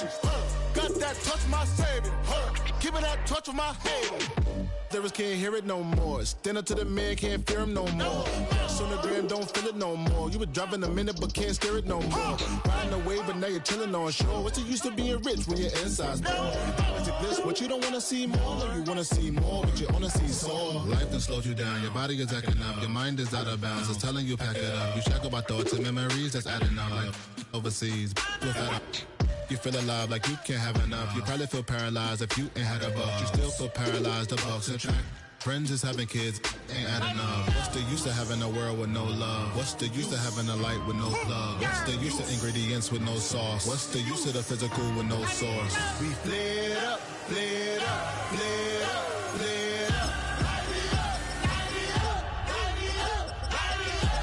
Matrix. Got that touch, my savior. Keeping that touch with my haters. Lyrics can't hear it no more. Stand up to the man, can't fear him no more. On the gram, don't feel it no more. You were driving a minute, but can't steer it no more. Riding away, but now you're chilling on shore. What's the use of being rich when your inside's poor? This, what you don't want to see more, no, you want to see more, but you only see sore. Life done slowed you down, your body is acting up, your mind is out of bounds, it's telling you pack it up. You shackle by thoughts and memories that's adding up, like overseas. You feel alive like you can't have enough. You probably feel paralyzed if you ain't had a buck. You still feel paralyzed, the bucks and track. Friends is having kids, ain't adding up. What's the use of having a world with no love? What's the use of having a light with no plug? What's the use of ingredients with no sauce? What's the use of the physical with no source? We flared up, flared up, flared up, flared up.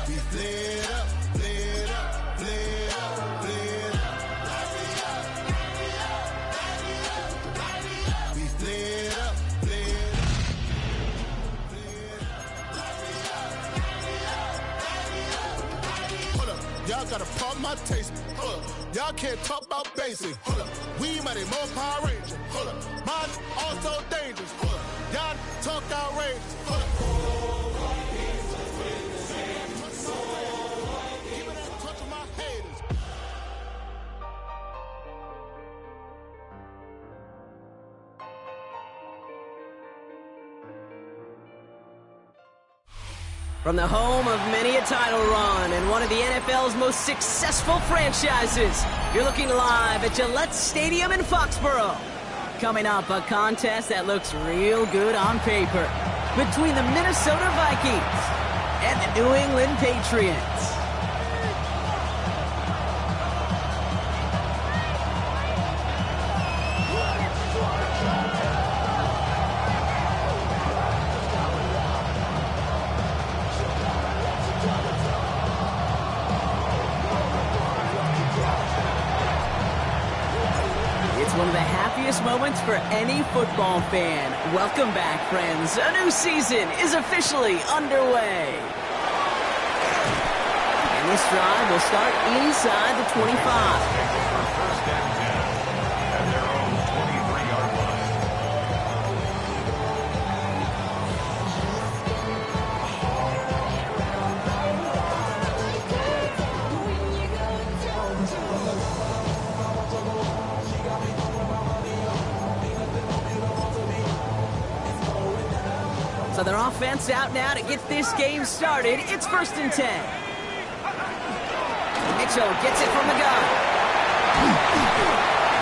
We flared up, flared up, flared up, flared up. We flared up, flared up. Y'all gotta pump my taste. Y'all can't talk about basic. We mighty more Power Ranger. Mine also dangerous. Y'all talk outrageous. Even that touch of my haters. From the home of many a title run and one of the NFL's most successful franchises, you're looking live at Gillette Stadium in Foxborough. Coming up, a contest that looks real good on paper between the Minnesota Vikings and the New England Patriots. One of the happiest moments for any football fan. Welcome back, friends. A new season is officially underway. And this drive will start inside the 25. First and 10 at their own 23-yard line. So their offense out now to get this game started. It's 1st and 10. Mitchell gets it from the gun.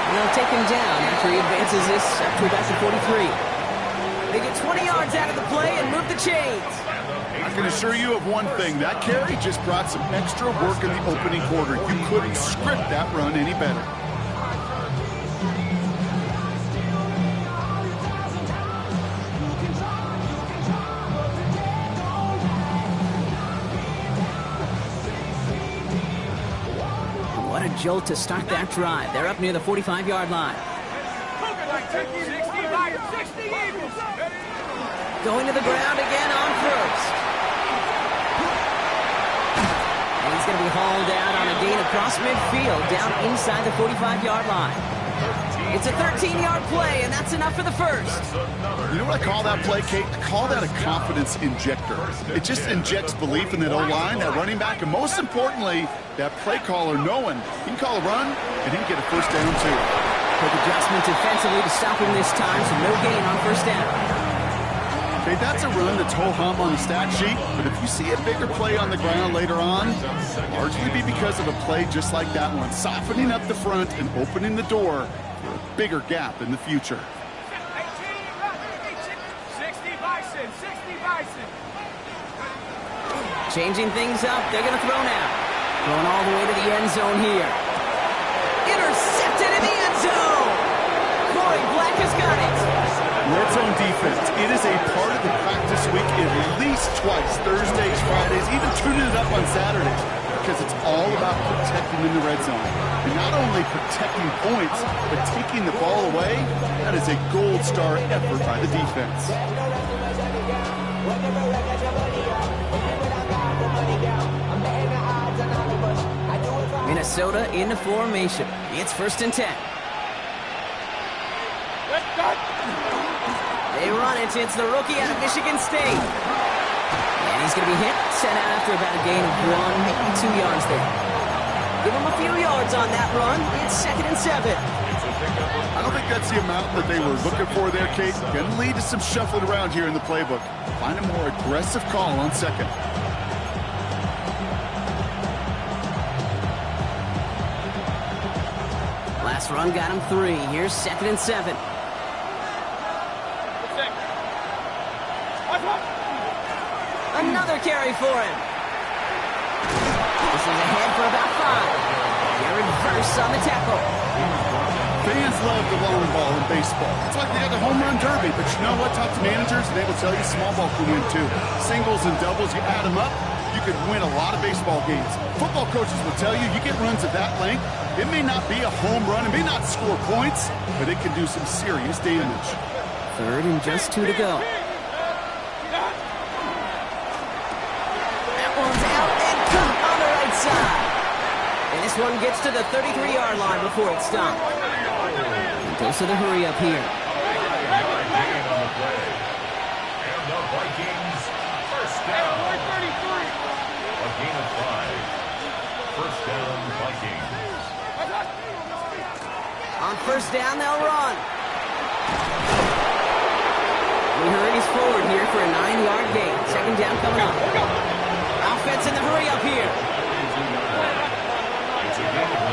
And they'll take him down after he advances this up to about the 43. They get 20 yards out of the play and move the chains. I can assure you of one thing. That carry just brought some extra work in the opening quarter. You couldn't script that run any better. Jolt to start that drive. They're up near the 45-yard line. Going to the ground again on first. And he's going to be hauled out on a gain across midfield, down inside the 45-yard line. It's a 13-yard play, and that's enough for the first. You know what I call that play, Kate? I call that a confidence injector. It just injects belief in that O-line, that running back, and most importantly, that play caller knowing he can call a run and he can get a first down too. Quick adjustment defensively to stop him this time, so no gain on first down. Okay, that's a run that's ho-hum on the stat sheet, but if you see a bigger play on the ground later on, largely be because of a play just like that one, softening up the front and opening the door for a bigger gap in the future. 60 Bison, 60 Bison. Changing things up, they're going to throw now. Going all the way to the end zone here. Intercepted in the end zone! Corey Black has got it. Red zone defense, it is a part of the practice week at least twice, Thursdays, Fridays, even tuning it up on Saturdays, because it's all about protecting in the red zone. And not only protecting points, but taking the ball away, that is a gold star effort by the defense. Minnesota in the formation. It's 1st and 10. They run it. It's the rookie out of Michigan State. And he's going to be hit, set out after about a gain of 1, maybe 2 yards there. Give him a few yards on that run. It's 2nd and 7. I don't think that's the amount that they were looking for there, Kate. Going to lead to some shuffling around here in the playbook. Find a more aggressive call on 2nd. Last run got him 3. Here's 2nd and 7. Another carry for him. This is ahead for about 5. Jared Verse on the tackle. Fans love the long ball in baseball. It's like they got the home run derby, but you know what? Talk to managers, and they will tell you small ball can win too. Singles and doubles, you add them up, you could win a lot of baseball games. Football coaches will tell you, you get runs of that length, it may not be a home run, it may not score points, but it can do some serious damage. 3rd and just 2 to go. That one's out and cut on the right side. And this one gets to the 33-yard line before it's stopped. Goes to the hurry up here. And the Vikings, first down. A gain of 5. First down, Vikings. On first down, they'll run. We hurries forward here for a 9-yard gain. 2nd down coming up. Offense in the hurry up here. It's a gain of 9.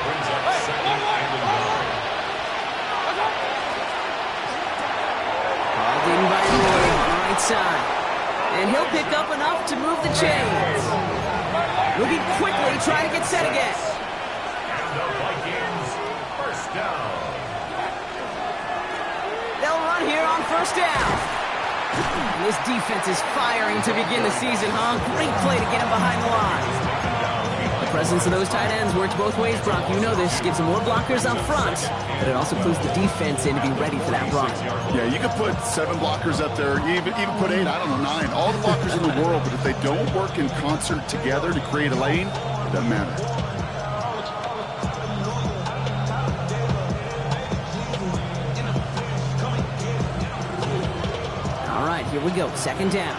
Brings up 2nd and 9. Called in by Lloyd on the right side. And he'll pick up enough to move the chains. Moving quickly, trying to get set again. And the Vikings, first down. They'll run here on first down. And this defense is firing to begin the season, huh? Great play to get him behind the line. The presence of those tight ends works both ways, Brock. You know this. Gives them more blockers up front, but it also clues the defense in to be ready for that run. Yeah, you could put 7 blockers up there, even put 8, I don't know, 9. All the blockers in the world, but if they don't work in concert together to create a lane, it doesn't matter. All right, here we go. 2nd down.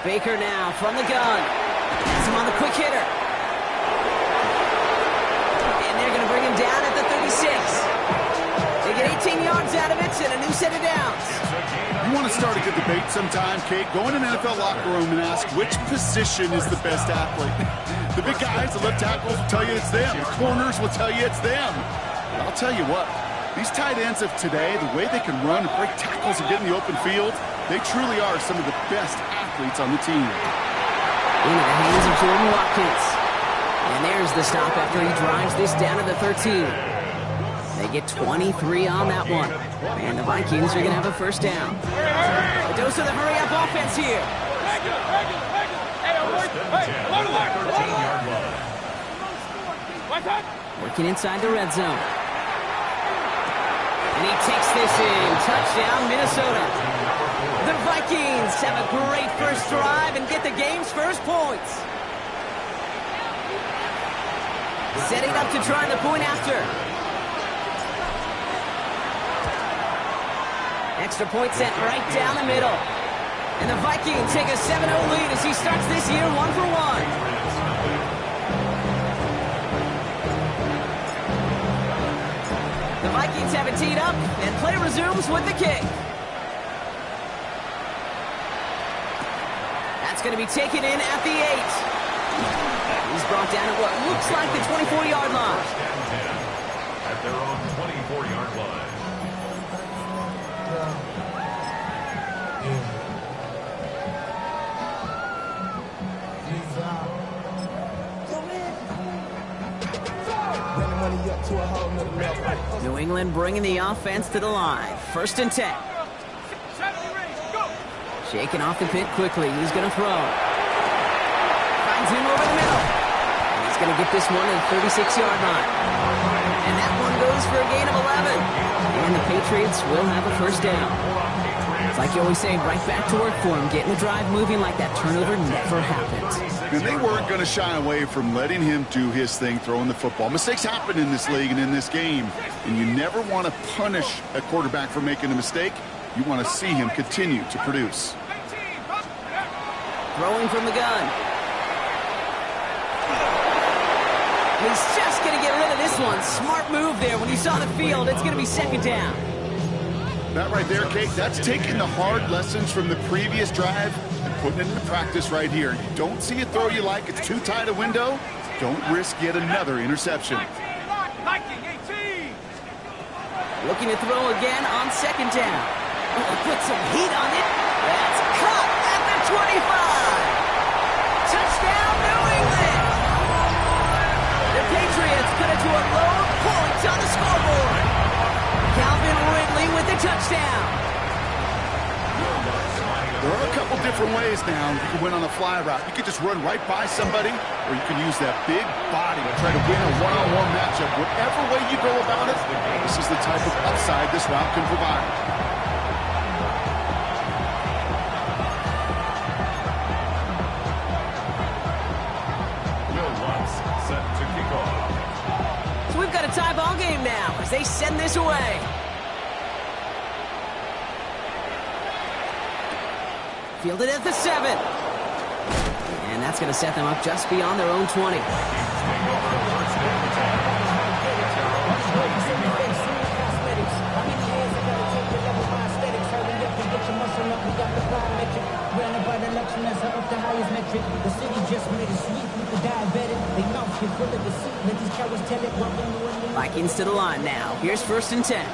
Baker now from the gun. Has him on the quick hitter. And they're going to bring him down at the 36. They get 18 yards out of it and a new set of downs. You want to start a good debate sometime, Kate? Go in an NFL locker room and ask which position is the best athlete. The big guys, the left tackles will tell you it's them. The corners will tell you it's them. But I'll tell you what, these tight ends of today, the way they can run and break tackles and get in the open field, they truly are some of the best athletes on the team. Into the hands of Jordan Watkins. And there's the stop after he drives this down to the 13. They get 23 on that one. And the Vikings are going to have a first down. A dose of the hurry-up offense here. Working inside the red zone. And he takes this in. Touchdown, Minnesota. The Vikings have a great first drive and get the game's first points. Setting up to try the point after. Extra point sent right down the middle. And the Vikings take a 7-0 lead as he starts this year 1-for-1. The Vikings have it teed up, and play resumes with the kick. That's going to be taken in at the 8. He's brought down at what looks like the 24-yard line. At their own 24-yard line. New England bringing the offense to the line. 1st and 10. Shaking off the pit quickly. He's going to throw. Finds him over the middle. And he's going to get this one at the 36-yard line. And that one goes for a gain of 11. And the Patriots will have a first down. It's like you always say, right back to work for him, getting the drive moving like that turnover never happened. And they weren't going to shy away from letting him do his thing, throwing the football. Mistakes happen in this league and in this game, and you never want to punish a quarterback for making a mistake. You want to see him continue to produce. Throwing from the gun. He's just going to get rid of this one. Smart move there. When he saw the field, it's going to be second down. That right there, Kate, that's taking the hard lessons from the previous drive and putting it into practice right here. You don't see a throw you like, it's too tight a window, don't risk yet another interception. Looking to throw again on second down. Oh, put some heat on it. That's caught at the 25. Touchdown, New England. The Patriots cut it to a lone point on the scoreboard. Calvin Ridley with the touchdown. There are a couple different ways now. You can win on a fly route. You could just run right by somebody, or you can use that big body to try to win a one-on-one matchup. Whatever way you go about it, this is the type of upside this route can provide. Will Lutz set to kick off. So we've got a tie ball game now as they send this away. Fielded at the 7. And that's going to set them up just beyond their own 20. Vikings to the line now. Here's 1st and 10.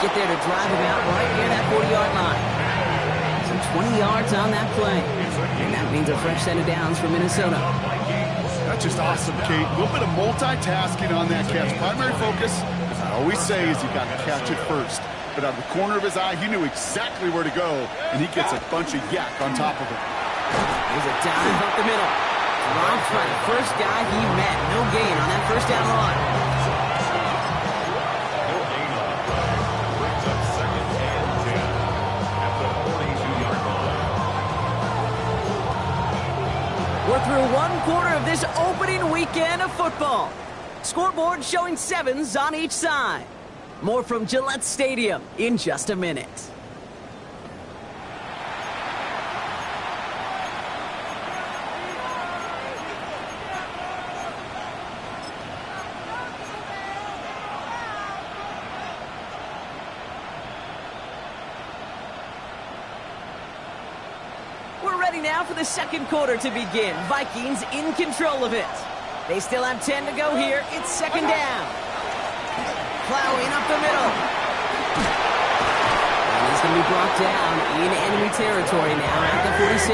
Get there to drive him out right near that 40-yard line. So 20 yards on that play. And that means a fresh set of downs for Minnesota. That's just awesome, Kate. A little bit of multitasking on that catch. Primary focus, as I always say, is you got to catch it first. But out of the corner of his eye, he knew exactly where to go, and he gets a bunch of yak on top of it. There's a dive up the middle. Dropped by the first guy he met. No gain on that first down run. We're through one quarter of this opening weekend of football. Scoreboard showing 7s on each side. More from Gillette Stadium in just a minute. Now for the second quarter to begin. Vikings in control of it. They still have 10 to go here. It's second down. Plowing up the middle. And he's going to be brought down in enemy territory now at the 46.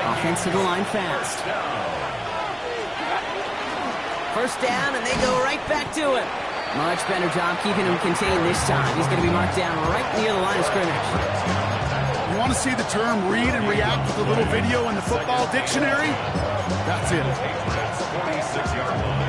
Offense to the line fast. First down, and they go right back to him. Much better job keeping him contained this time. He's going to be marked down right near the line of scrimmage. You want to see the term read and react with a little video in the football dictionary? That's it. 46-yard line.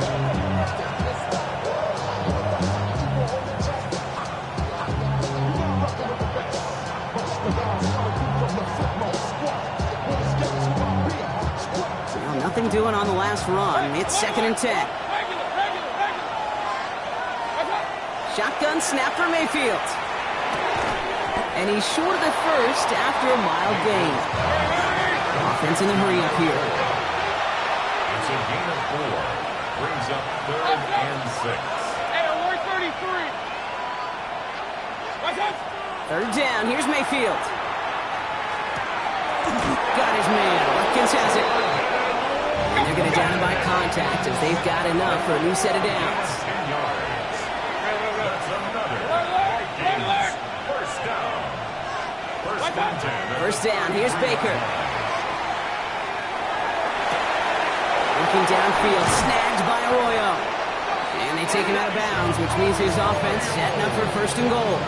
Well, nothing doing on the last run. It's 2nd and 10. Shotgun snap for Mayfield. And he's short of the first after a mild gain. Offense in a hurry up here. It's a gain of 4. Brings up 3rd and 6. Hey, we're 33. 3rd down. Here's Mayfield. Got his man. Watkins has it. And they're going to down him by contact as they've got enough for a new set of downs. 10 yards. That's another. Vikings. First down. First down, here's Baker. Looking downfield, snagged by Arroyo. And they take him out of bounds, which means his offense setting up for 1st and goal.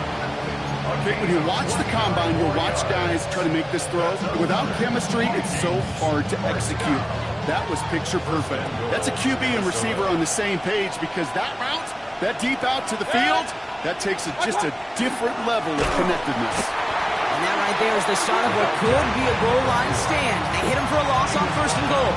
Okay, when you watch the combine, you'll watch guys try to make this throw. Without chemistry, it's so hard to execute. That was picture perfect. That's a QB and receiver on the same page because that route, that deep out to the field, that takes just a different level of connectedness. And that right there is the start of what could be a goal line stand. They hit him for a loss on 1st and goal.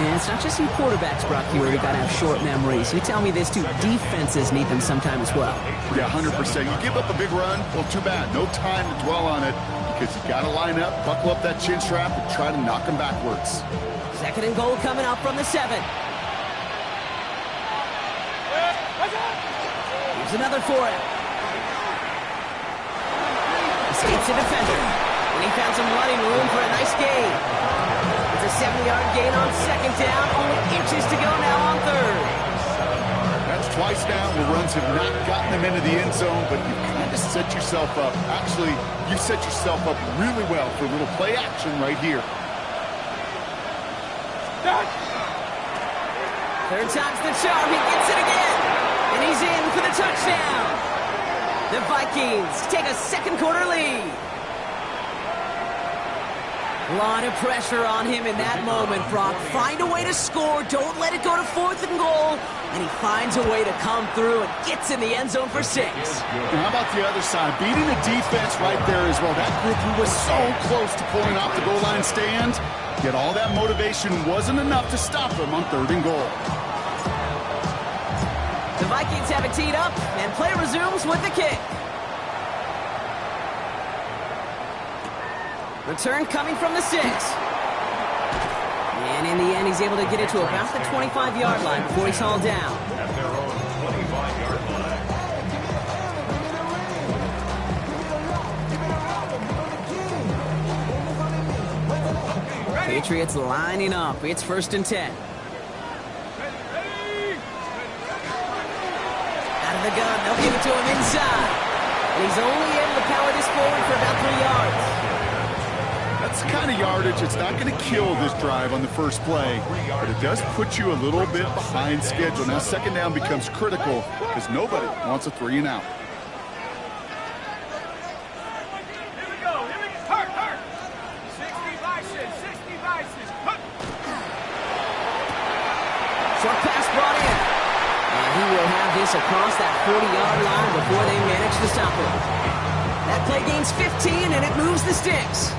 And it's not just some quarterbacks, Brock, here where you got to have short memories. You tell me this, too. Defenses need them sometime as well. Yeah, 100%. You give up a big run, well, too bad. No time to dwell on it because you got to line up, buckle up that chin strap, and try to knock them backwards. 2nd and goal coming up from the 7. Here's another for him. Escapes a defender. And he found some running room for a nice gain. It's a 70-yard gain on 2nd down. Only inches to go now on 3rd. That's twice now where runs have not gotten them into the end zone, but you kind of set yourself up. Actually, you set yourself up really well for a little play action right here. 3rd time's the charm. He gets it again. And he's in for the touchdown. The Vikings take a 2nd quarter lead. A lot of pressure on him in that moment, Brock. Find a way to score. Don't let it go to 4th and goal. And he finds a way to come through and gets in the end zone for 6. And how about the other side? Beating the defense right there as well. That group who was so close to pulling off the goal line stand, yet all that motivation wasn't enough to stop him on 3rd and goal. The Vikings have it teed up, and play resumes with the kick. Return coming from the 6. And in the end, he's able to get it to about the 25-yard line before he's hauled down. At their own 25-yard line. Patriots lining up. It's 1st and 10. Out of the gun, they'll give it to him inside. And he's only able to power this forward for about 3 yards. That's the kind of yardage it's not going to kill this drive on the first play, but it does put you a little bit behind schedule. Now 2nd down becomes critical because nobody wants a 3 and out. Here we go. Hurt. 60 vices. Short pass brought in. And he will have this across that 40-yard line before they manage to stop him. That play gains 15, and it moves the sticks.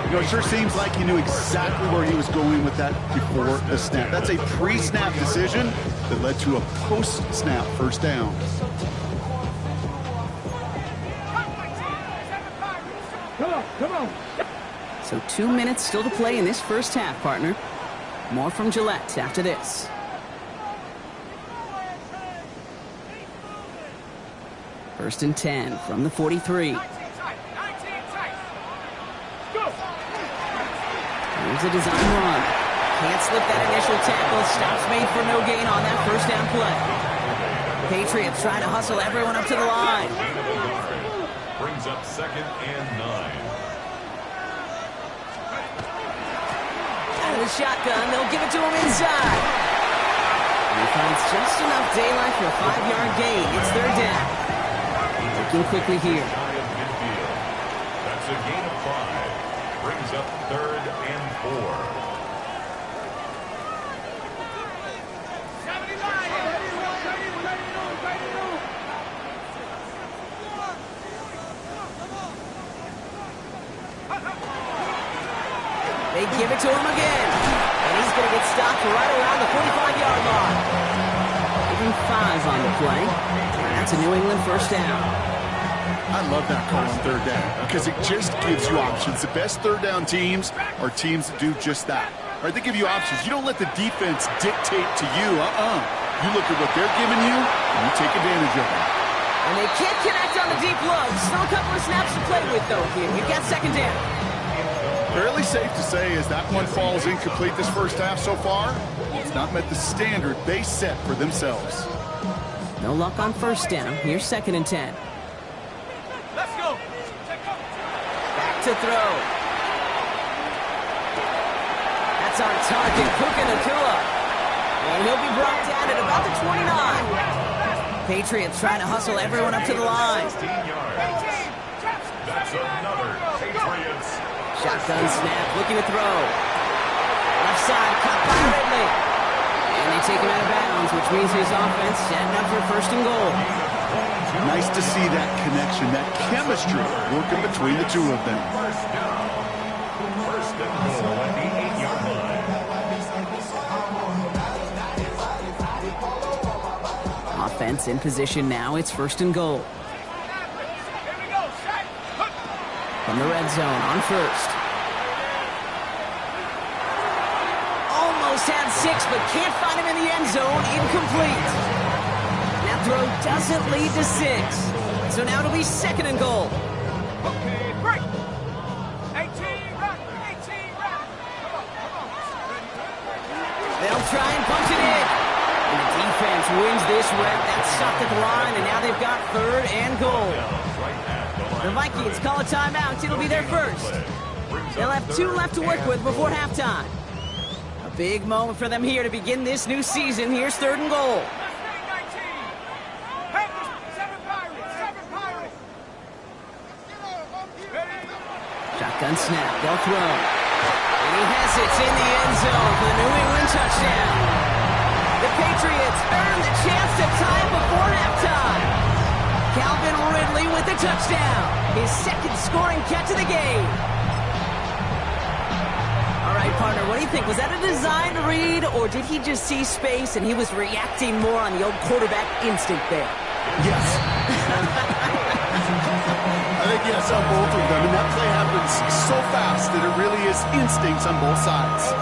You know, it sure seems like he knew exactly where he was going with that before the snap. That's a pre-snap decision that led to a post-snap 1st down. Come on. So 2 minutes still to play in this first half, partner. More from Gillette after this. First and 10 from the 43. Here's a design run. Can't slip that initial tackle. Stops made for no gain on that 1st down play. Patriots trying to hustle everyone up to the line. Brings up 2nd and 9. Out of the shotgun, they'll give it to him inside. And he finds just enough daylight for a 5-yard gain. It's 3rd down. Looking quickly here. That's a gain of 5. Brings up 3rd and 4. They give it to him again. And he's going to get stopped right around the 45-yard line. Even 5 on the play. And that's a New England 1st down. I love that call on 3rd down because it just gives you options. The best 3rd down teams are teams that do just that. Right? They give you options. You don't let the defense dictate to you. You look at what they're giving you, and you take advantage of it. And they can't connect on the deep low. Still a couple of snaps to play with, though, here. You've got 2nd down. Fairly safe to say as that one falls incomplete this first half so far, it's not met the standard they set for themselves. No luck on 1st down. Here's 2nd and 10. Let's go. Back to throw. That's on target. Puka Nacua. And he'll be brought down at about the 29. Patriots trying to hustle everyone up to the line. 16 yards. It's another Patriots. Shotgun snap, looking to throw. Left side, caught by Ridley. And they take him out of bounds, which means his offense setting up for first and goal. Nice to see that connection, that chemistry working between the two of them. First down. First and goal at the 8-yard line. Offense in position now. It's first and goal. Here we go. Set. Hook. From the red zone on first. Almost had 6, but can't find him in the end zone. Incomplete. That throw doesn't lead to 6. So now it'll be second and goal. Okay, break. 18, run. 18, run. Come on. They'll try and punch it in. And the defense wins this rep. That's stopped at the line, and now they've got third and goal. The Vikings call a timeout. It'll be their first. They'll have 2 left to work with before halftime. A big moment for them here to begin this new season. Here's third and goal. Shotgun snap. They'll throw. And he has it in the end zone for the New England touchdown. The Patriots earn the chance to tie it before halftime. Calvin Ridley with the touchdown. His second scoring catch of the game. All right, partner, what do you think? Was that a design read, or did he just see space and he was reacting more on the old quarterback instinct there? Yes. I think yes on both of them, and that play happens so fast that it really is instincts on both sides.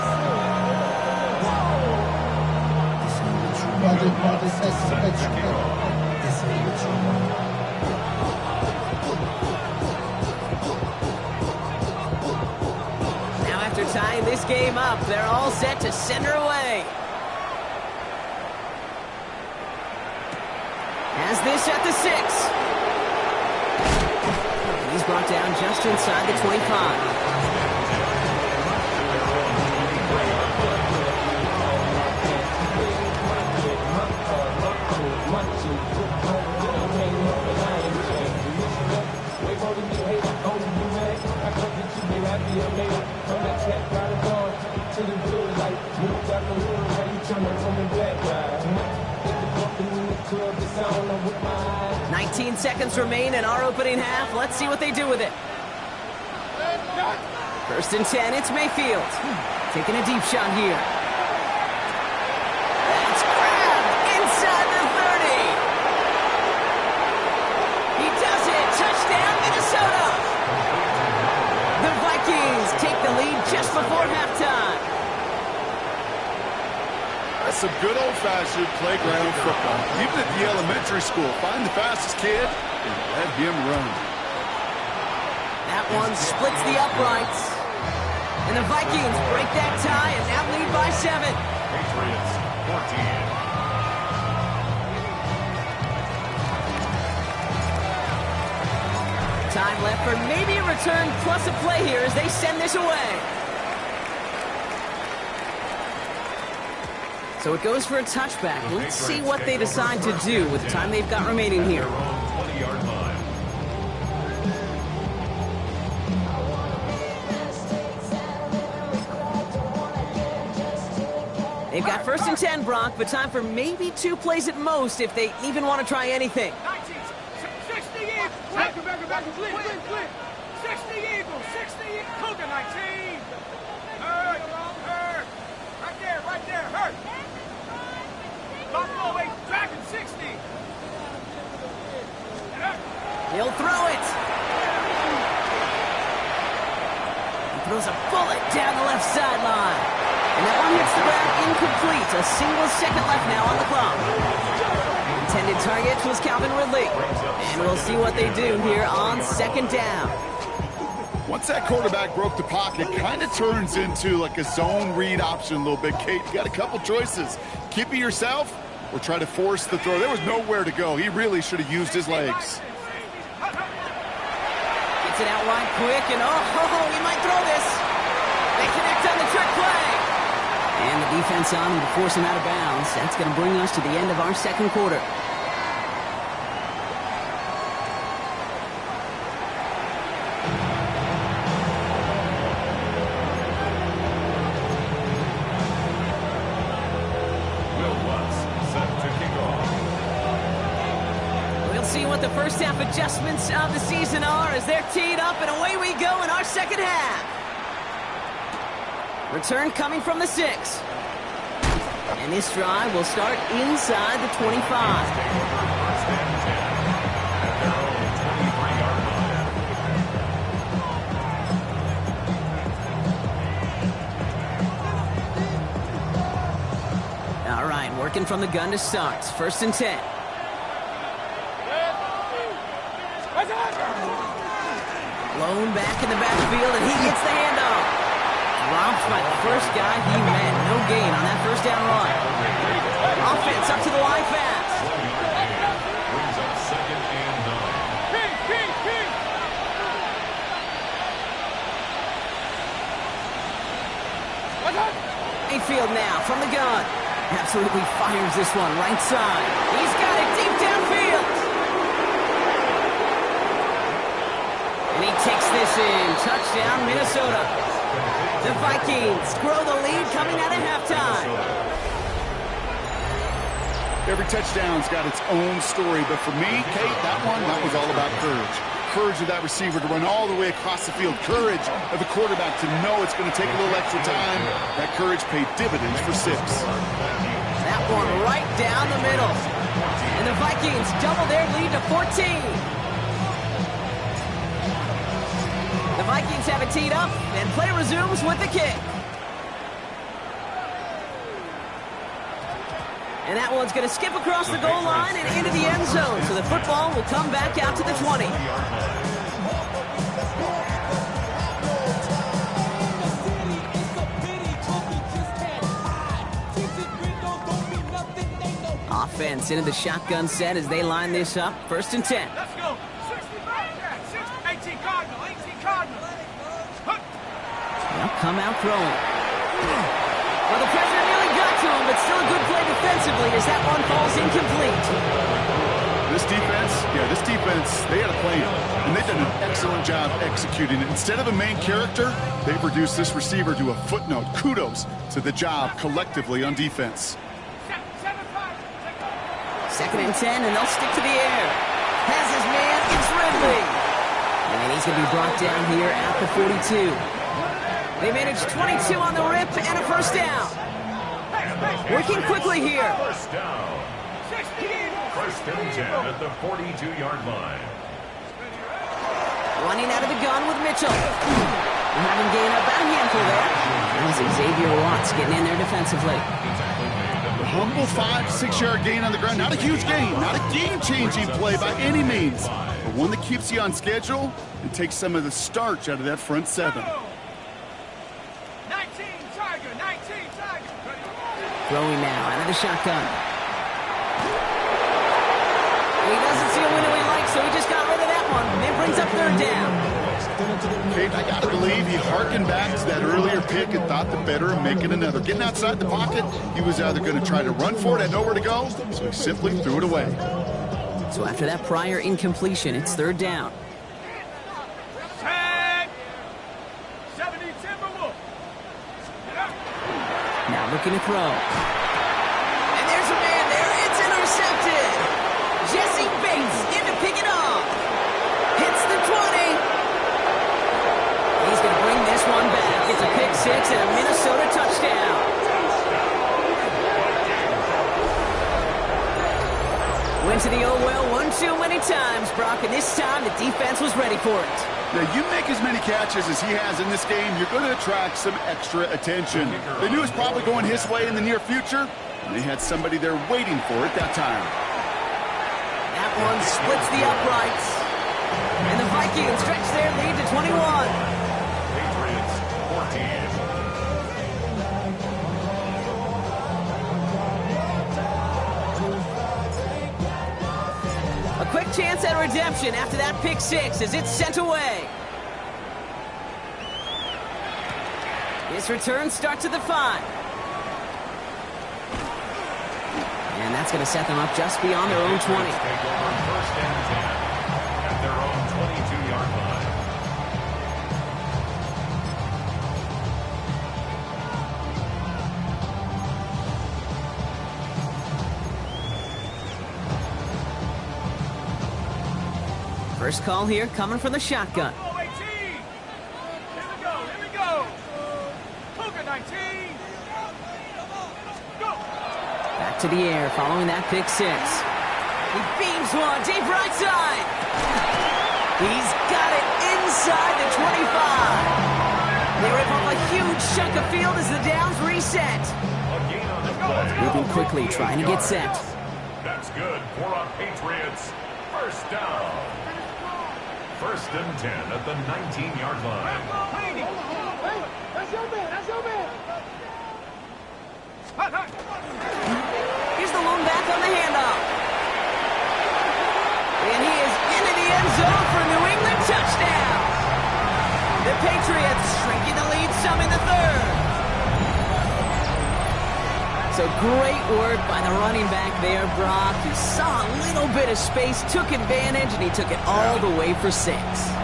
Now after tying this game up, they're all set to send her away. Has this at the 6. He's brought down just inside the 25. Nineteen seconds remain in our opening half. Let's see what they do with it. First and 10, it's Mayfield. Taking a deep shot here. That's grabbed inside the 30. He does it. Touchdown, Minnesota. The Vikings take the lead just before halftime. That's some good old-fashioned playground football. Even at the elementary school, find the fastest kid and let him run. That one splits the uprights. And the Vikings break that tie and now lead by 7. Patriots 14. Time left for maybe a return plus a play here as they send this away. So it goes for a touchback. Let's see what they decide to do with the time they've got remaining here. 20-yard line. They've got first and 10, Brock, but time for maybe 2 plays at most if they even want to try anything. 19, 60 Eagles. Back, flip. 60 Eagles, 60 Eagles. Cougar 19. Hurt. Right there, hurt. Buffalo 8, Dragon 60. He'll throw it. He throws a bullet down the left sideline. And that one hits the ground incomplete. A single second left now on the clock. Intended target was Calvin Ridley. And we'll see what they do here on second down. Once that quarterback broke the pocket, kind of turns into like a zone read option a little bit. Kate, you got a couple choices. Keep it yourself or try to force the throw. There was nowhere to go. He really should have used his legs. Gets it out wide quick, and he might throw this. They connect on the trick play. And the defense on him to force him out of bounds. That's going to bring us to the end of our second quarter. see what the first half adjustments of the season are as they're teed up, and away we go in our second half. Return coming from the 6. And this drive will start inside the 25. All right, working from the gun to start. 1st and 10. Blown back in the backfield, and he gets the handoff. Dropped by the first guy he met. No gain on that first down run. Offense up to the line fast. Brings up 2nd and 9. Mayfield now from the gun. Absolutely fires this one right side. He's got it deep downfield. And he takes this in. Touchdown, Minnesota. The Vikings grow the lead coming out of halftime. Every touchdown's got its own story, but for me, Kate, that was all about courage. Courage of that receiver to run all the way across the field. Courage of the quarterback to know it's going to take a little extra time. That courage paid dividends for 6. That one right down the middle. And the Vikings double their lead to 14. The Vikings have it teed up, and play resumes with the kick. And that one's going to skip across the goal line and into the end zone, so the football will come back out to the 20. Offense into the shotgun set as they line this up. 1st and 10. Let's go. 18 Cardinal. They'll come out throwing. Well, the pressure nearly got to him, but still a good play defensively as that one falls incomplete. This defense, they had a plan, and they've done an excellent job executing it. Instead of a main character, they've reduced this receiver to a footnote. Kudos to the job collectively on defense. 2nd and 10, and they'll stick to the air. Has his man, it's Ridley. And he's going to be brought down here at the 42. They managed 22 on the rip and a first down. Working quickly here. First down. 1st and 10 at the 42-yard line. Running out of the gun with Mitchell. We're having gained about a handful there. That was Xavier Watts getting in there defensively. Humble 5 to 6 yard gain on the ground. Not a huge gain, not a game-changing play by any means, but one that keeps you on schedule and takes some of the starch out of that front 7. 19 Tiger. Throwing now out of the shotgun. He doesn't see a window he likes, so he just got rid of that one. And it brings up 3rd down. Kate, I gotta believe he harkened back to that earlier pick and thought the better of making another. Getting outside the pocket, he was either going to try to run for it, had nowhere to go, so he simply threw it away. So after that prior incompletion, it's 3rd down. Tag. 70 Timberwolf. Now looking to throw. And there's a man there. It's intercepted. Jesse Bates in to pick it off. Hits the 20. He's going to bring this one back. It's a pick 6 and a Minnesota touchdown. Went to the oh-well one too many times, Brock, and this time the defense was ready for it. Now, you make as many catches as he has in this game, you're going to attract some extra attention. They knew it was probably going his way in the near future, and they had somebody there waiting for it that time. That one splits the uprights. And the Vikings stretch their lead to 21. Patriots 14. A quick chance at redemption after that pick 6 as it's sent away. This return starts at the 5. And that's going to set them up just beyond their own 20. Take over 1st and 10 at their own 22-yard line. First call here coming from the shotgun. Oh, 18. Here we go. Cougar 19. Go. Back to the air following that pick six. He beams one deep right side. He's got it inside the 25. They rip off a huge chunk of field as the downs reset. Moving quickly, trying to get set. That's good for our Patriots. First down. First and 10 at the 19-yard line. That's your man. Here's the lone back on the handoff. And he is into the end zone for a New England touchdown. The Patriots shrinking the lead some in the third. So great work by the running back there, Brock. He saw a little bit of space, took advantage, and he took it all the way for 6.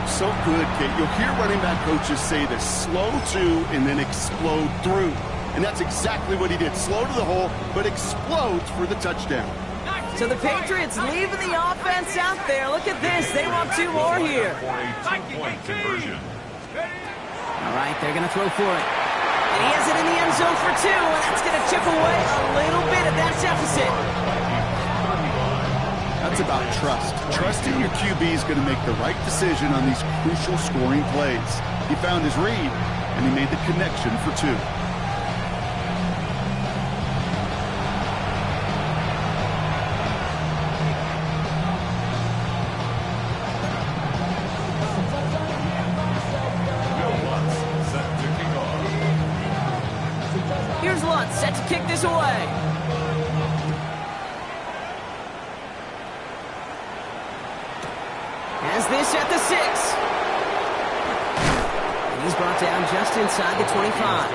So good, Kate. You'll hear running back coaches say this: slow to and then explode through. And that's exactly what he did. Slow to the hole, but explodes for the touchdown. So the Patriots leaving the offense out there. Look at this. They want 2 more here. For a 2-point conversion. All right, they're going to throw for it. And he has it in the end zone for 2, and that's going to chip away a little bit of that deficit. That's about trust. Trusting your QB is going to make the right decision on these crucial scoring plays. He found his read, and he made the connection for 2. Here's Lutz, set to kick this away. Has this at the 6. And he's brought down just inside the 25.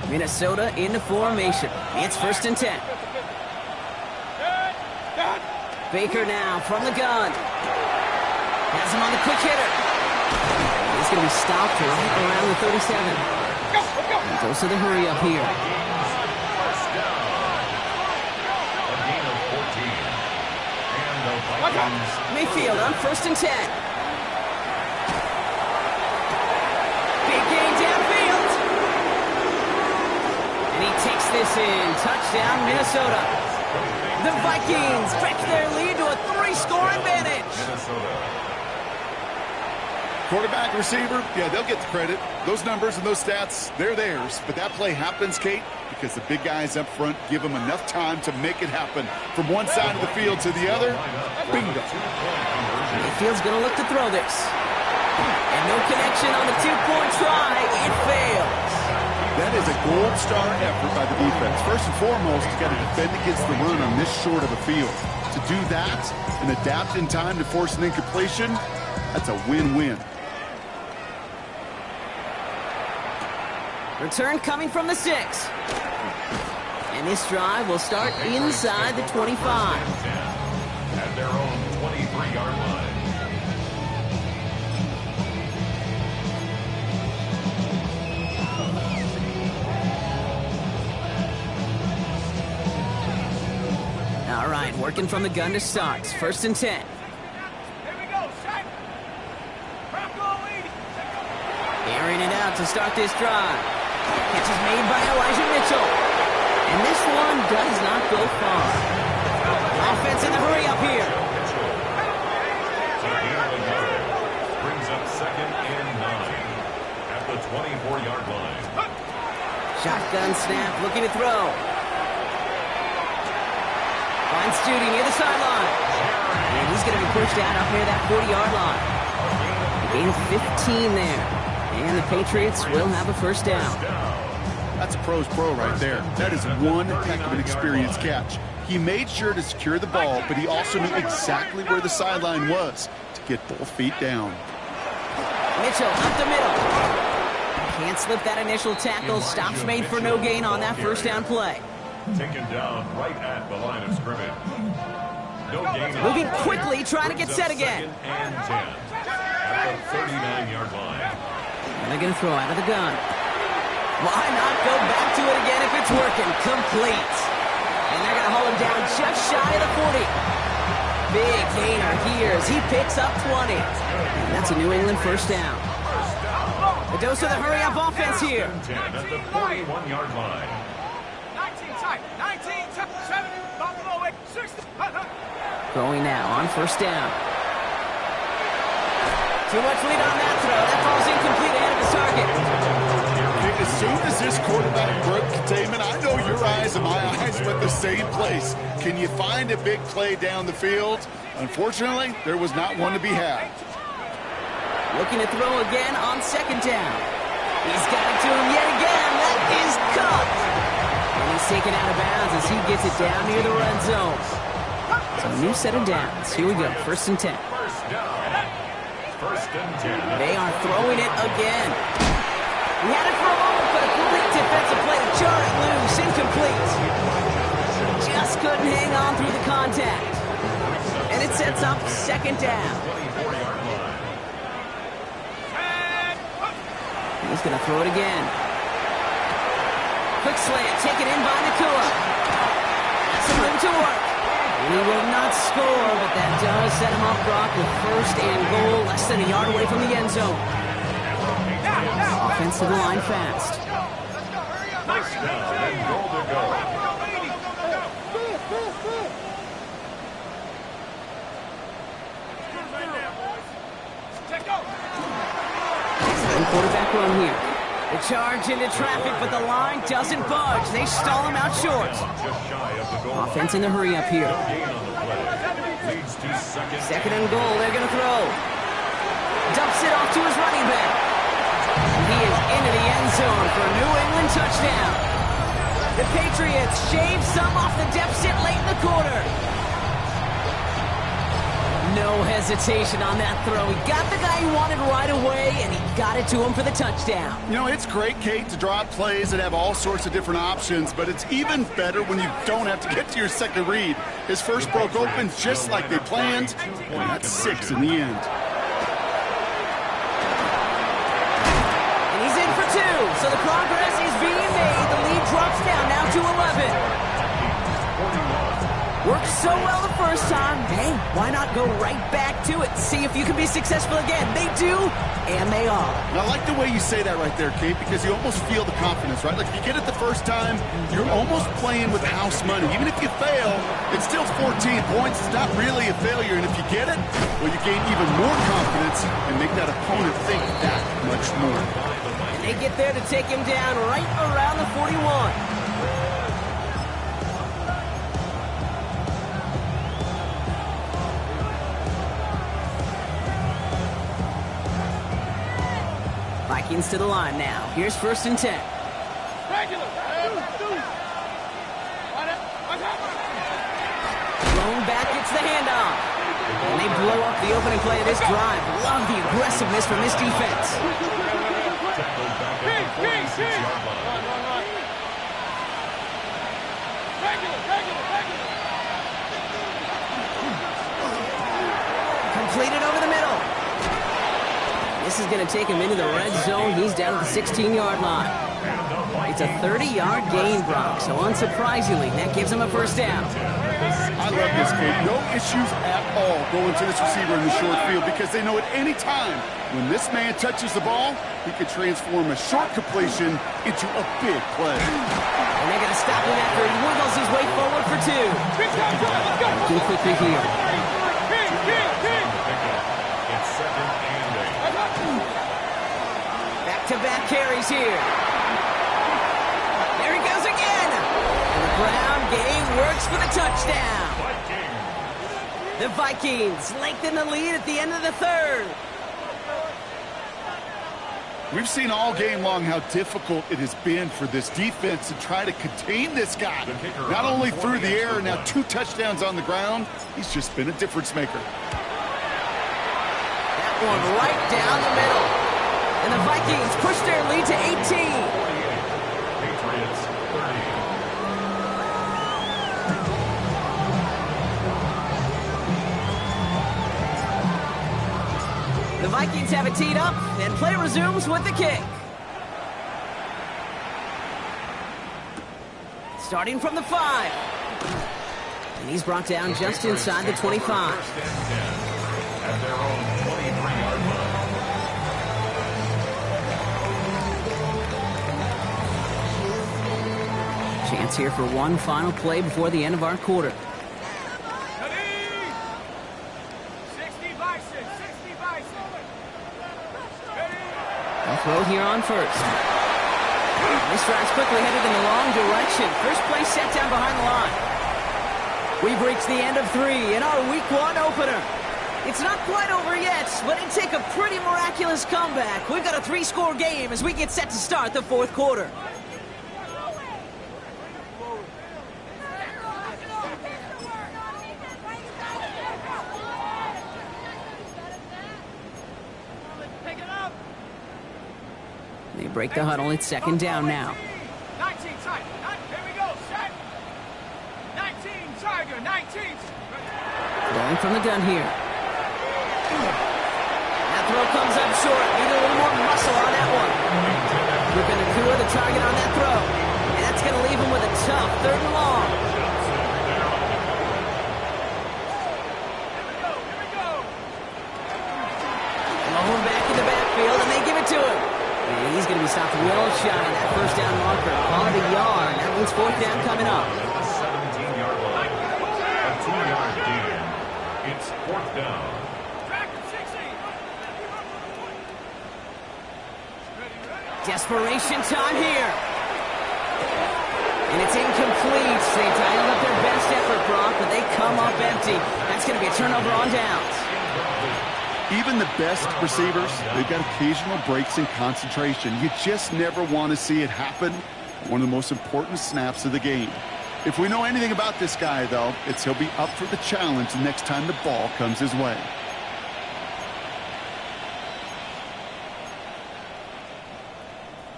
Minnesota into formation. It's first and 10. Baker now from the gun. Has him on the quick hitter. He's going to be stopped right around the 37. He goes to the hurry up here. First down. A gain of 14. And the Vikings. Mayfield on first and 10. Big gain downfield. And he takes this in. Touchdown, Minnesota. The Vikings stretch their lead to a 3-score advantage. Minnesota. Quarterback, receiver, yeah, they'll get the credit. Those numbers and those stats, they're theirs. But that play happens, Kate, because the big guys up front give them enough time to make it happen. From one side of the field to the other, bingo. Mayfield's going to look to throw this. And no connection on the 2-point try. It fails. That is a gold star effort by the defense. First and foremost, you got to defend against the run on this short of a field. To do that and adapt in time to force an incompletion, that's a win-win. Return coming from the 6. And this drive will start inside the 25. At their own 23-yard line. All right, working from the gun to start. First and 10. Here we go, set. Bronco lead. Airing it out to start this drive. Catch is made by Elijah Mitchell. And this one does not go far. Offense in the hurry up here. Brings up second and 9 at the 24-yard line. Shotgun snap, looking to throw. Finds Judy near the sideline. And he's going to be pushed out up near that 40-yard line. A gain of 15 there. And the Patriots will have a first down. That's a pro's pro right there. That is one heck of an experienced catch. He made sure to secure the ball, but he also knew exactly where the sideline was to get both feet down. Mitchell up the middle. Can't slip that initial tackle. Stops made for no gain on that first down play. Taken down right at the line of scrimmage. No gain. Moving quickly, trying to get set again. Second and 10 at the 39-yard line. And they're going to throw out of the gun. Why not go back to it again if it's working? Complete. And they're going to haul him down just shy of the 40. Big gainer here as he picks up 20. And that's a New England first down. The dose of the hurry-up offense here. 10 at the 41-yard line. 19 tight. 19 tight. 7. Buffalo 8. 60. Throwing now on first down. Too much lead on that throw. That falls incomplete ahead of his target. As soon as this quarterback broke containment, I know your eyes and my eyes went the same place. Can you find a big play down the field? Unfortunately, there was not one to be had. Looking to throw again on second down. He's got it to him yet again. That is caught. And he's taken out of bounds as he gets it down near the red zone. So a new set of downs. Here we go. First and 10. First down. First and 10. They are throwing it again. He had it for a moment, but a complete defensive play to jar it loose. Incomplete. Just couldn't hang on through the contact. And it sets up second down. He's going to throw it again. Quick slant, taken in by Nakua. That's some room to work. And he will not score, but that does set him off Brock with first and goal, less than a yard away from the end zone. Offense to the line fast. First down and goal to go. Quarterback run here. The charge into traffic, but the line doesn't budge. They stall him out short. Just shy of the goal. Offense in the hurry up here. Gain on the play. Leads to Second and goal. They're going to throw. Dumps it off to his running back. He is into the end zone for a New England touchdown. The Patriots shave some off the deficit late in the quarter. No hesitation on that throw. He got the guy he wanted right away, and he got it to him for the touchdown. You know, it's great, Kate, to drop plays that have all sorts of different options, but it's even better when you don't have to get to your second read. His first broke open just like they planned, and that's 6 in the end. And he's in for 2, so the progress is being made. The lead drops down now to 11. Worked so well the first time. Hey, why not go right back to it? See if you can be successful again. They do, and they are. And I like the way you say that right there, Kate, because you almost feel the confidence, right? Like if you get it the first time, you're almost playing with house money. Even if you fail, it's still 14 points. It's not really a failure. And if you get it, well, you gain even more confidence and make that opponent think that much more. And they get there to take him down right around the 41. Vikings to the line now. Here's first and 10. Thrown back, gets the handoff. And they blow up the opening play of this drive. Love the aggressiveness from this defense. Completed over the middle. This is going to take him into the red zone. He's down at the 16-yard line. It's a 30-yard gain, Brock, so unsurprisingly, that gives him a first down. I love this, Kate. No issues at all going to this receiver in the short field because they know at any time when this man touches the ball, he can transform a short completion into a big play. And they're going to stop him after he wiggles his way forward for 2. Too quickly here. It's second and 8. Back-to-back carries here. There he goes again. And the ground game works for the touchdown. The Vikings lengthen the lead at the end of the third. We've seen all game long how difficult it has been for this defense to try to contain this guy. Not only through the air, now 2 touchdowns on the ground. He's just been a difference maker. That one right down the middle. And the Vikings push their lead to 18. Patriots 30. Vikings have it teed up, and play resumes with the kick. Starting from the 5. And he's brought down just inside the 25. First and 10 at their own 23-yard line. Chance here for one final play before the end of our quarter. 60 by 6, 60 by 6. A throw here on first. This drive's quickly headed in the wrong direction. First play set down behind the line. We've reached the end of 3 in our Week 1 opener. It's not quite over yet, but it'd take a pretty miraculous comeback. We've got a 3-score game as we get set to start the 4th quarter. They break the huddle. It's second down now. 19 Tiger. Here we go. Set. 19 Tiger. 19. Going from the gun here. That throw comes up short. Need a little more muscle on that one. Looking to Nakua, the target on that throw. And that's going to leave him with a tough 3rd and long. Here we go. Rolling back in the backfield, and they give it to him. And he's going to be stopped well shy of that first down marker. On the yard. That means 4th down coming up. The 17-yard line. A 2-yard gain. It's 4th down. Track at 60. Desperation time here. And it's incomplete. They dialed up their best effort, Brock, but they come up empty. That's going to be a turnover on downs. Even the best receivers, they've got occasional breaks in concentration. You just never want to see it happen. One of the most important snaps of the game. If we know anything about this guy, though, it's he'll be up for the challenge the next time the ball comes his way.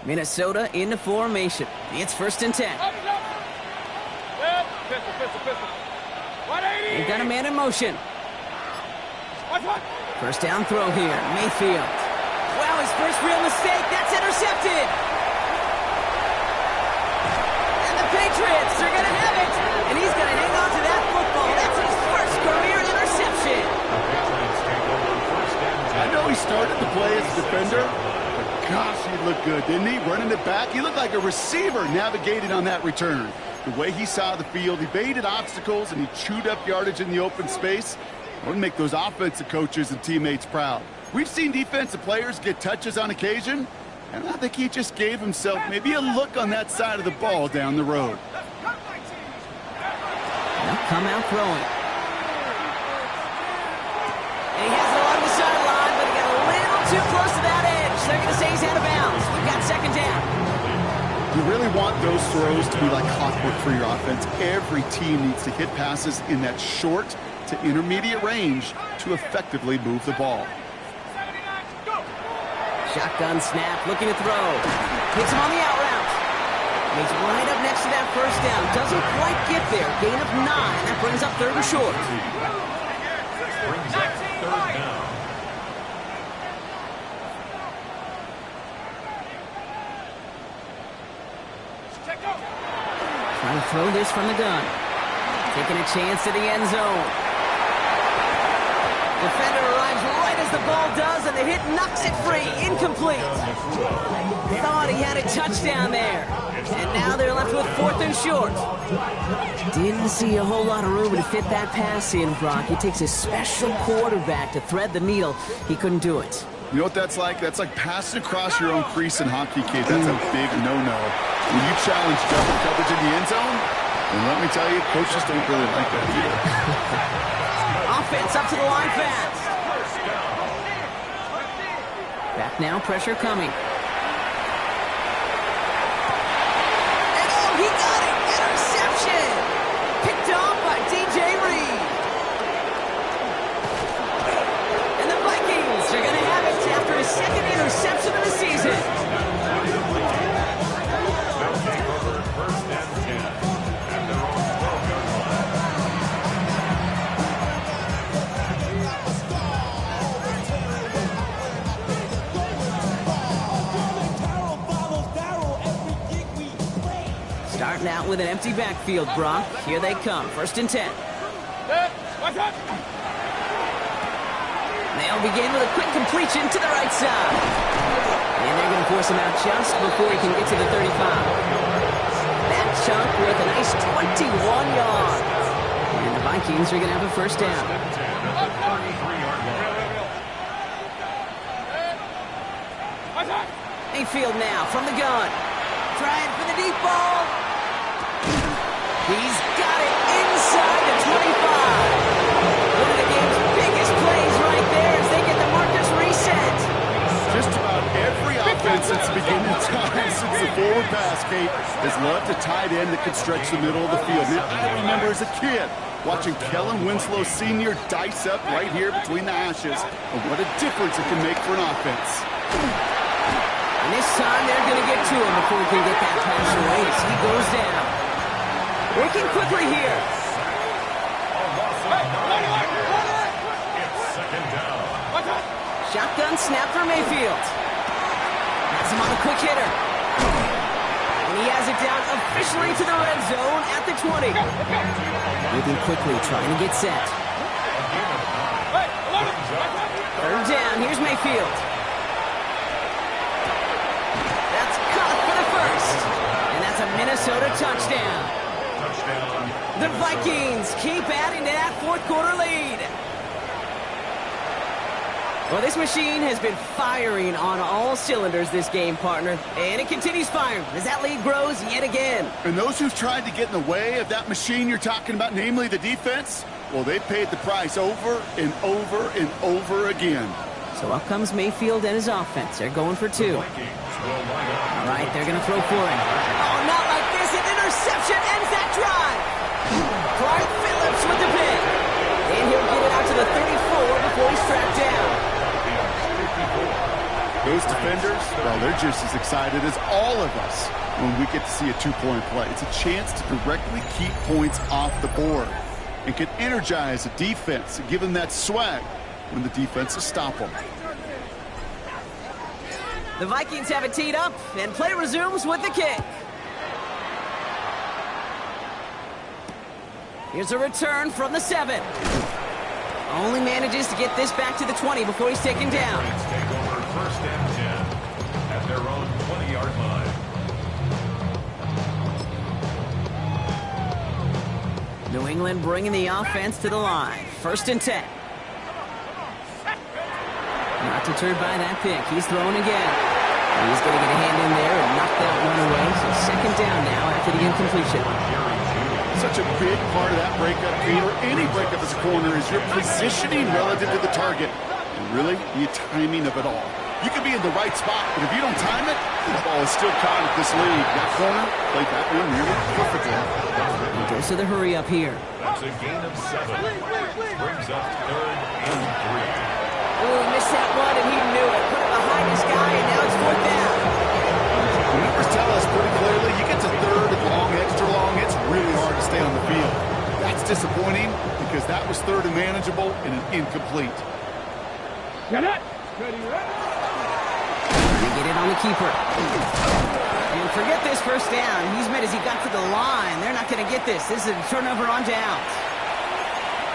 Minnesota into formation. It's 1st and 10. Pistol. 180. They've got a man in motion. What? First down throw here. Mayfield. Wow, his first real mistake. That's intercepted. And the Patriots are going to have it. And he's going to hang on to that football. That's his first career interception. I know he started to play as a defender, but gosh, he looked good, didn't he? Running it back, he looked like a receiver navigating on that return. The way he saw the field, he baited obstacles, and he chewed up yardage in the open space. Wouldn't make those offensive coaches and teammates proud. We've seen defensive players get touches on occasion, and I think he just gave himself maybe a look on that side of the ball down the road. They'll come out throwing. And he has it along the sideline, but he got a little too close to that edge. They're going to say he's out of bounds. We've got 2nd down. You really want those throws to be like clockwork for your offense. Every team needs to hit passes in that short to intermediate range to effectively move the ball. Shotgun snap, looking to throw. Hits him on the out route. He's right up next to that first down. Doesn't quite get there. Gain of 9. That brings up 3rd and short. Brings up 3rd down. Trying to throw this from the gun. Taking a chance to the end zone. Defender arrives right as the ball does, and the hit knocks it free. Incomplete. Thought he had a touchdown there. And now they're left with 4th and short. Didn't see a whole lot of room to fit that pass in, Brock. It takes a special quarterback to thread the needle. He couldn't do it. You know what that's like? That's like passing across your own crease in hockey, kid. That's a big no-no. When you challenge double coverage in the end zone, and let me tell you, coaches don't really like that either. Offense up to the line fast. Back now, pressure coming. And oh, he got it! Interception! Picked off by DJ Reed. And the Vikings are going to have it after his 2nd interception of the season. They'll take over 1st and 10 at their own 12-yard line. out with an empty backfield, Brock. Here they come, 1st and 10. They'll begin with a quick completion to the right side. And they're going to force him out just before he can get to the 35. That chunk with a nice 21 yards. And the Vikings are going to have a 1st down. Mayfield now from the gun. Trying for the deep ball. He's got it inside the 25. One of the game's biggest plays right there as they get the Marcus reset. Just about every offense since the beginning of time, since the forward pass, Kate, has loved a tight end that can stretch the middle of the field. Now, I remember as a kid watching Kellen Winslow Sr. dice up right here between the hashes, and what a difference it can make for an offense. And this time they're going to get to him before he can get that pass away as he goes down. Working quickly here. It's 2nd down. Shotgun snap for Mayfield. Has him on a quick hitter. And he has it down officially to the red zone at the 20. Moving quickly, trying to get set. 3rd down, here's Mayfield. That's caught for the 1st. And that's a Minnesota touchdown. The Vikings keep adding to that 4th quarter lead. Well, this machine has been firing on all cylinders this game, partner. And it continues firing as that lead grows yet again. And those who've tried to get in the way of that machine you're talking about, namely the defense, well, they've paid the price over and over and over again. So up comes Mayfield and his offense. They're going for 2. All right, they're going to throw for him. Oh, not like this. An interception ends that drive. Clark Phillips with the pick. And he'll get it out to the 34 before he's tracked down. Those defenders, well, they're just as excited as all of us when we get to see a 2-point play. It's a chance to directly keep points off the board and can energize a defense and give them that swag when the defenses stop them. The Vikings have it teed up, and play resumes with the kick. Here's a return from the 7. Only manages to get this back to the 20 before he's taken down. Take over 1st and 10 at their own 20-yard line. New England bringing the offense to the line. 1st and 10. Not deterred by that pick. He's throwing again. He's going to get a hand in there and knock that one away. So 2nd down now after the incompletion. Such a big part of that breakup, Pete, or any breakup as a corner, is your positioning relative to the target. And really, the timing of it all. You can be in the right spot, but if you don't time it, the ball is still caught at this lead. That corner played that one really perfectly. He goes to the hurry up here. That's a gain of 7. Brings up 3rd and 3. Oh, he missed that one, and he knew it. Put it behind his guy, and now it's 4th down. The numbers tell us pretty clearly, you get to 3rd and long, extra long, it's really hard to stay on the field. That's disappointing because that was 3rd and manageable and an incomplete. They get it on the keeper. And forget this 1st down. He's made as he got to the line. They're not going to get this. This is a turnover on downs.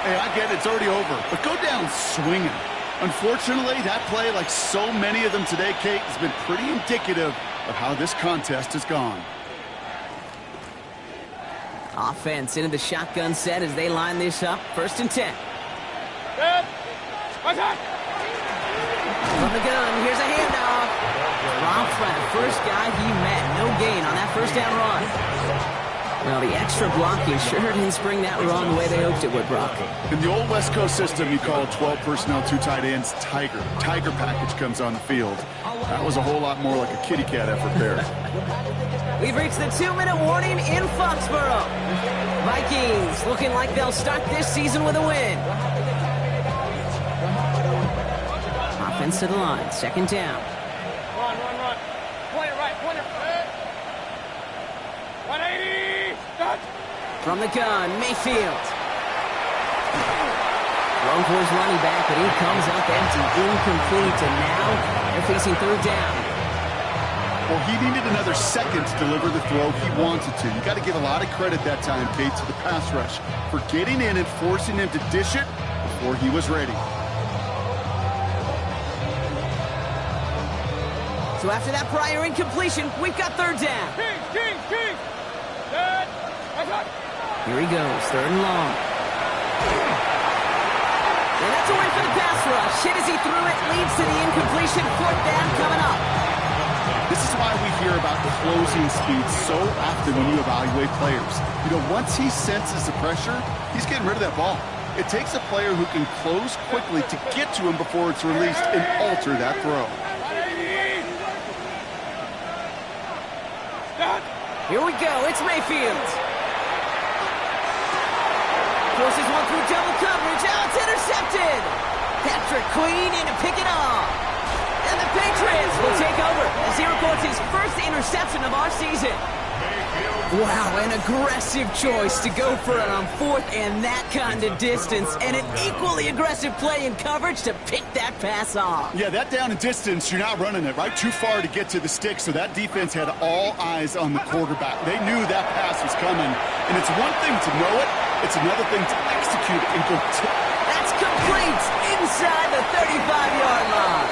Hey, I get it. It's already over. But go down swinging. Unfortunately, that play, like so many of them today, Kate, has been pretty indicative of how this contest has gone. Offense into the shotgun set as they line this up. 1st and 10. From the gun, here's a handoff. Rob Pratt, first guy he met. No gain on that 1st down run. Well, the extra blocking sure didn't spring that run the way they hoped it would, Brock. In the old West Coast system, you call 12 personnel, 2 tight ends, Tiger. Tiger package comes on the field. That was a whole lot more like a kitty cat effort there. We've reached the 2-minute warning in Foxborough. Vikings looking like they'll start this season with a win. Offense to the line, 2nd down. Run. Point it right. 180. Done. From the gun, Mayfield. Thrown for his running back, but he comes up empty, incomplete, and now they're facing 3rd down. Well, he needed another second to deliver the throw he wanted to. You got to give a lot of credit that time, Kate, to the pass rush for getting in and forcing him to dish it before he was ready. So after that prior incompletion, we've got third down. King. Here he goes, third and long. And that's a win for the pass rush. Hit as he threw it, leads to the incompletion. Fourth down coming up. This is why we hear about closing speed so often when you evaluate players. You know, once he senses the pressure, he's getting rid of that ball. It takes a player who can close quickly to get to him before it's released and alter that throw. Here we go, it's Mayfield. Forces one through double coverage, it's intercepted. Patrick Queen in to pick it off. And the Patriots will take over as he records his first interception of our season. Wow, an aggressive choice to go for it on fourth and that kind of distance, and an equally aggressive play in coverage to pick that pass off. Yeah, that down and distance, you're not running it, right? Too far to get to the stick, so that defense had all eyes on the quarterback. They knew that pass was coming, and it's one thing to know it, it's another thing to execute it and go That's complete inside the 35-yard line.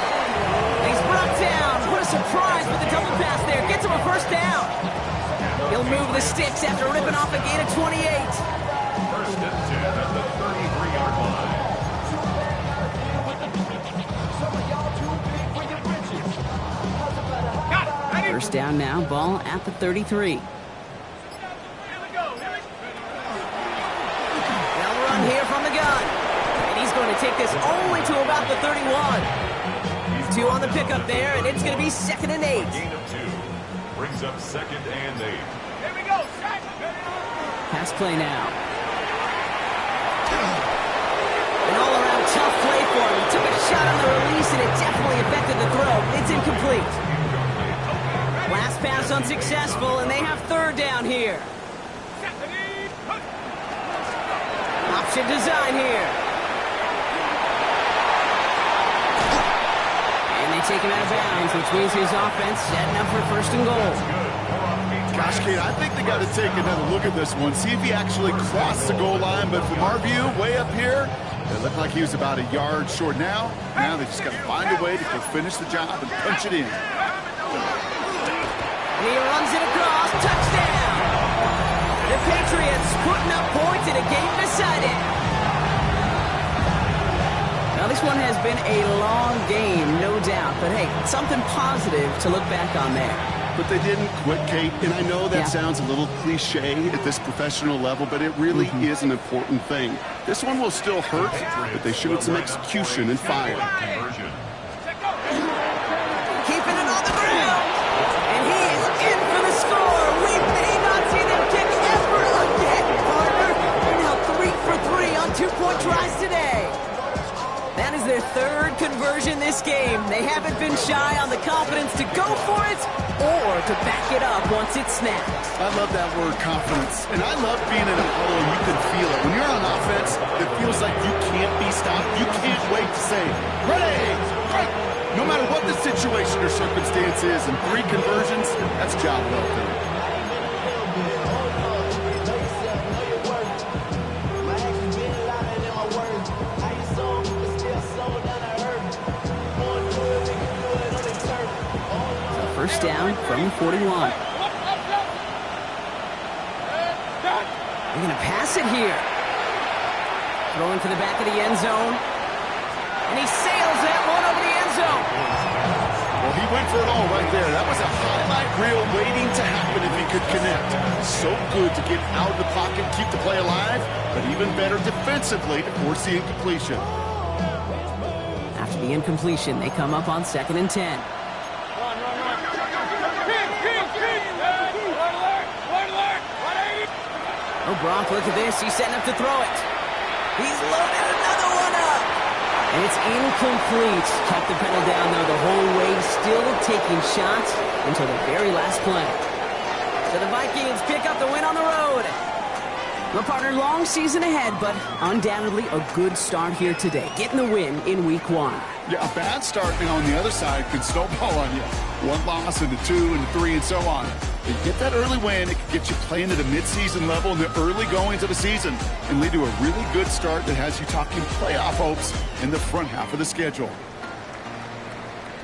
He's brought down. What a surprise with the double pass there. Gets him a first down. He'll move the sticks after ripping off a gain of 28. First and 10 at the 33-yard line. First down now, ball at the 33. They'll run here from the gun. And he's going to take this only to about the 31. 2 on the pickup there, and it's going to be 2nd and 8. Gain of 2 brings up 2nd and 8. Here we go. Pass play now. An all-around tough play for him. He took a shot on the release, and it definitely affected the throw. It's incomplete. Last pass unsuccessful, and they have third down here. Option design here. And they take him out of bounds, which means his offense setting up for first and goal. Gosh, Kate, I think they got to take another look at this one, see if he actually crossed the goal line. But from our view, way up here, it looked like he was about a yard short. Now they just got to find a way to go finish the job and punch it in. He runs it across, touchdown! The Patriots putting up points in a game decided. Now this one has been a long game, no doubt, but hey, something positive to look back on there. But they didn't quit, Kate, and I know that sounds a little cliche at this professional level, but it really is an important thing. This one will still hurt, but they showed some execution and fire. Keeping it on the ground, and he is in for the score. We may not see them kick ever again, partner. They're now 3 for 3 on 2-point tries today. That is their third conversion this game. They haven't been shy on the confidence to go for it or to back it up once it's snapped. I love that word, confidence. And I love being in a huddle and you can feel it. When you're on offense, it feels like you can't be stopped. You can't wait to say, ready, fight. No matter what the situation or circumstance is, and 3 conversions, that's job well done. First down from the 41. They're going to pass it here. Throwing to the back of the end zone. And he sails that one over the end zone. Well, he went for it all right there. That was a highlight reel waiting to happen if he could connect. So good to get out of the pocket, keep the play alive, but even better defensively to force the incompletion. After the incompletion, they come up on 2nd and 10. Oh, Gronk, look at this. He's setting up to throw it. He's loaded another one up. And it's incomplete. Kept the pedal down, though, the whole way. Still taking shots until the very last play. So the Vikings pick up the win on the road. Well, partner, long season ahead, but undoubtedly a good start here today, getting the win in week 1. Yeah, a bad start on the other side could snowball on you. 1 loss into 2 into 3 and so on. You get that early win, it can get you playing at a midseason level in the early goings of the season and lead to a really good start that has you talking playoff hopes in the front half of the schedule.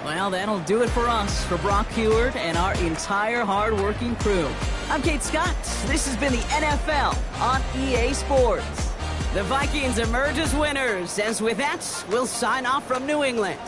Well, that'll do it for us, for Brock Huard and our entire hard-working crew. I'm Kate Scott. This has been the NFL on EA Sports. The Vikings emerge as winners, as with that, we'll sign off from New England.